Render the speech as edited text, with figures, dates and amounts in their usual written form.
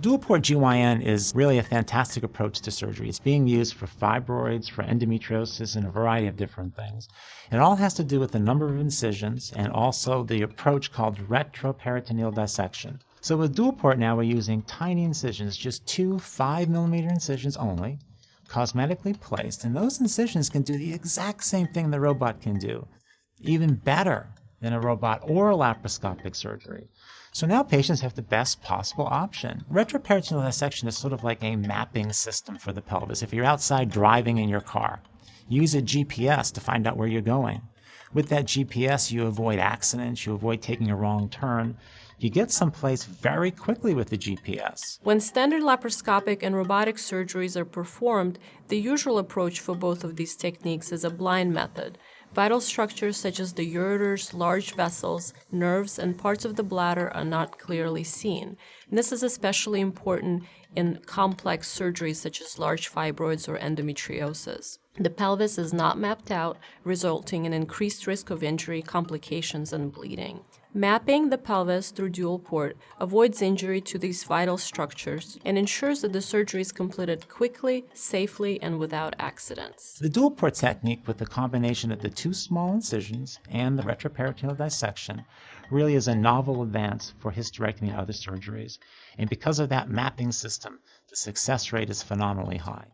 dual-port GYN is really a fantastic approach to surgery. It's being used for fibroids, for endometriosis, and a variety of different things. It all has to do with the number of incisions and also the approach called retroperitoneal dissection. So with dual-port now, we're using tiny incisions, just 2 5mm incisions only, cosmetically placed, and those incisions can do the exact same thing the robot can do, even better than a robot or a laparoscopic surgery. So now patients have the best possible option. Retroperitoneal dissection is sort of like a mapping system for the pelvis. If you're outside driving in your car, use a GPS to find out where you're going. With that GPS, you avoid accidents, you avoid taking a wrong turn. You get someplace very quickly with the GPS. When standard laparoscopic and robotic surgeries are performed, the usual approach for both of these techniques is a blind method. Vital structures such as the ureters, large vessels, nerves, and parts of the bladder are not clearly seen. And this is especially important in complex surgeries such as large fibroids or endometriosis. The pelvis is not mapped out, resulting in increased risk of injury, complications, and bleeding. Mapping the pelvis through dual port avoids injury to these vital structures and ensures that the surgery is completed quickly, safely, and without accidents. The dual port technique, with the combination of the 2 small incisions and the retroperitoneal dissection, really is a novel advance for hysterectomy and other surgeries. And because of that mapping system, the success rate is phenomenally high.